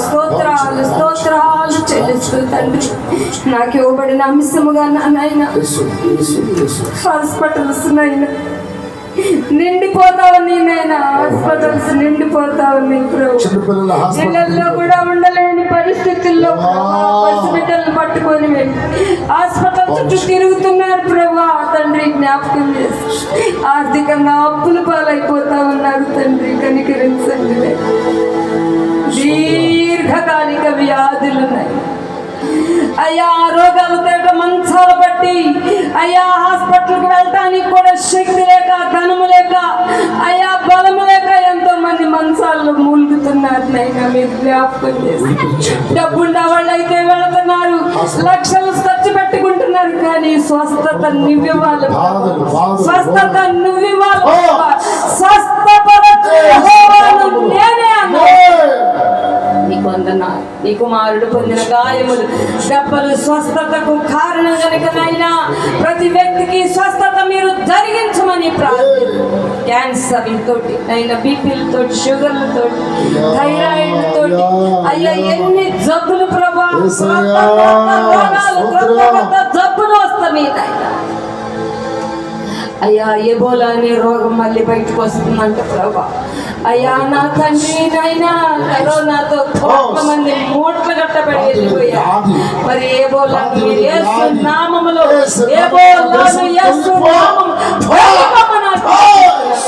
స్తోత్రాలు స్తోత్రాలు చెల్లిస్తూ తండ్రి, నాకు ఇవ్వబడిన అంశముగా నాయన హాస్పిటల్స్ నైనా నిండిపోతావని, నైనా హాస్పిటల్స్ నిండిపోతావని ప్రభు. ఇళ్లలో కూడా ఉండలేని పరిస్థితుల్లో హాస్పిటల్ పట్టుకొని వెళ్ళి హాస్పిటల్ చుట్టూ తిరుగుతున్నారు ప్రభా. తండ్రి జ్ఞాపకం చేసి ఆర్థికంగా అప్పుల పాలైపోతా ఉన్నారు తండ్రి, కనికరించండి. దీర్ఘకాలిక వ్యాధులున్నాయి అయ్యా, రోగాలతో మంచాలు బట్టి అయ్యా హాస్పిటల్కి వెళ్ళటానికి కూడా శక్తి లేక, ధనము లేక, అయ్యా బలము లేక ఎంతో మంది మంచాల్లో మూలుగుతున్నారు. నైనా మీరు జ్ఞాపకం చేసి డబ్బుండ వాళ్ళు అయితే వెళుతున్నారు, లక్షలు ఖర్చు పెట్టుకుంటున్నారు, కానీ స్వస్థత నువ్వివ్వాలి, స్వస్థత నువ్వివ్వాలి, స్వస్థపరచు యెహోవాను నేనే అన్నాడు. నీ వందనాలు, నీ కుమారుడు పొందిన గాయములు దెబ్బలు స్వస్థతకు కారణం కనుకనైనా ప్రతి వ్యక్తికి స్వస్థత మీరు జరిగించమని ప్రార్థన. క్యాన్సర్ తోటి అయినా, బీపీలతోటి, షుగర్లతోటి, థైరాయిడ్ తోటి అయ్యా ఎన్ని జబ్బులు ప్రభా, జబ్బులు వస్తాయి అయ్యా. ఎబోలా అనే రోగం మళ్ళీ బయటకు వస్తుందంట ప్రభా. అయ్యా నా తండ్రి నైనా కరోనాతో కోట్ల మంది మూట్లు గట్టబడి వెళ్ళిపోయారు. మరి ఏబోలా మీరు యేసు నామములో, ఏబోలాను యేసు నామములో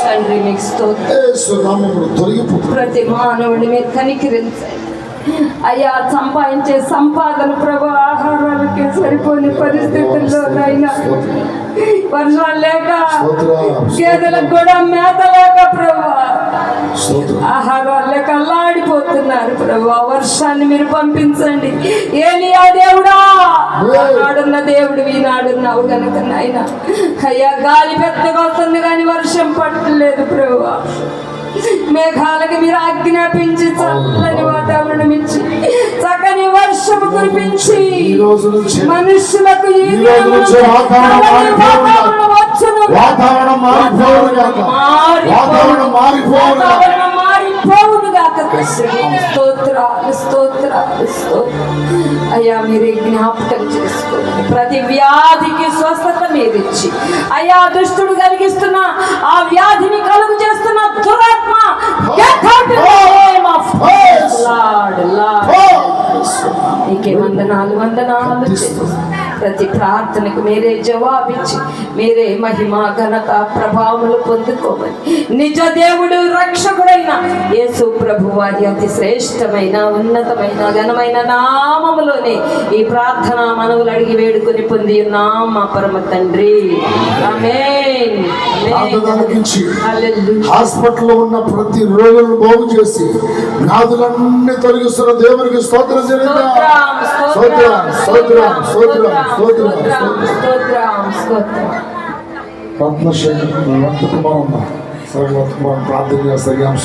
తండ్రి మీకు స్తోత్రం. ప్రతి మానవుడి మీద కనికరించండి అయ్యా. సంపాదించే సంపాదన ప్రభు ఆహారాలకే సరిపోని పరిస్థితుల్లో నైనా, వర్షాలు లేక, గేదెలకు కూడా మేత లేక ప్రభు, ఆహారాలు లేక అల్లాడిపోతున్నారు ప్రభు. వర్షాన్ని మీరు పంపించండి. ఏలియా దేవుడా, ఆడున్న దేవుడు ఈనాడున్నావు కనుక నాయన అయ్యా, గాలి పెద్దగా వస్తుంది కానీ వర్షం పట్టలేదు ప్రభు. మేఘాలకు మీరు ఆజ్ఞాపించి చల్లని వాతావరణం ఇచ్చి చక్కని వర్షము కురిపించి మనుషులకు స్తోత్రాలు స్తోత్రాలు స్తోత్రం అయ్యా. మీరే జ్ఞాపకం చేసుకోండి. ప్రతి వ్యాధికి స్వస్థత మీరిచ్చి అయ్యా, దుష్టుడు కలిగిస్తున్న ఆ వ్యాధిని కలుగు చేస్తున్న దురాత్మ నీకే వందనాలు వందనాలు. ప్రతి ప్రార్థనకు మీరే జవాబిచ్చి మీరే మహిమ ఘనత ప్రభావములు పొందుకోమని నిజ దేవుడు రక్షకుడైన యేసు ప్రభు వారి అతి శ్రేష్టమైన ఉన్నతమైన ఘనమైన నామములోనే ఈ ప్రార్థన మనవులు అడిగి వేడుకొని పొంది ఉన్నాం మా పరమ తండ్రి. ఆమేన్. హాస్పిటల్లో ఉన్న ప్రతి రోగులను బాగు చేసి వ్యాధులన్నీ తొలగిస్తున్న దేవునికి స్తోత్రం జరిగిందా? రత్నశేఖర్ ప్రార్థన చేస్తారు.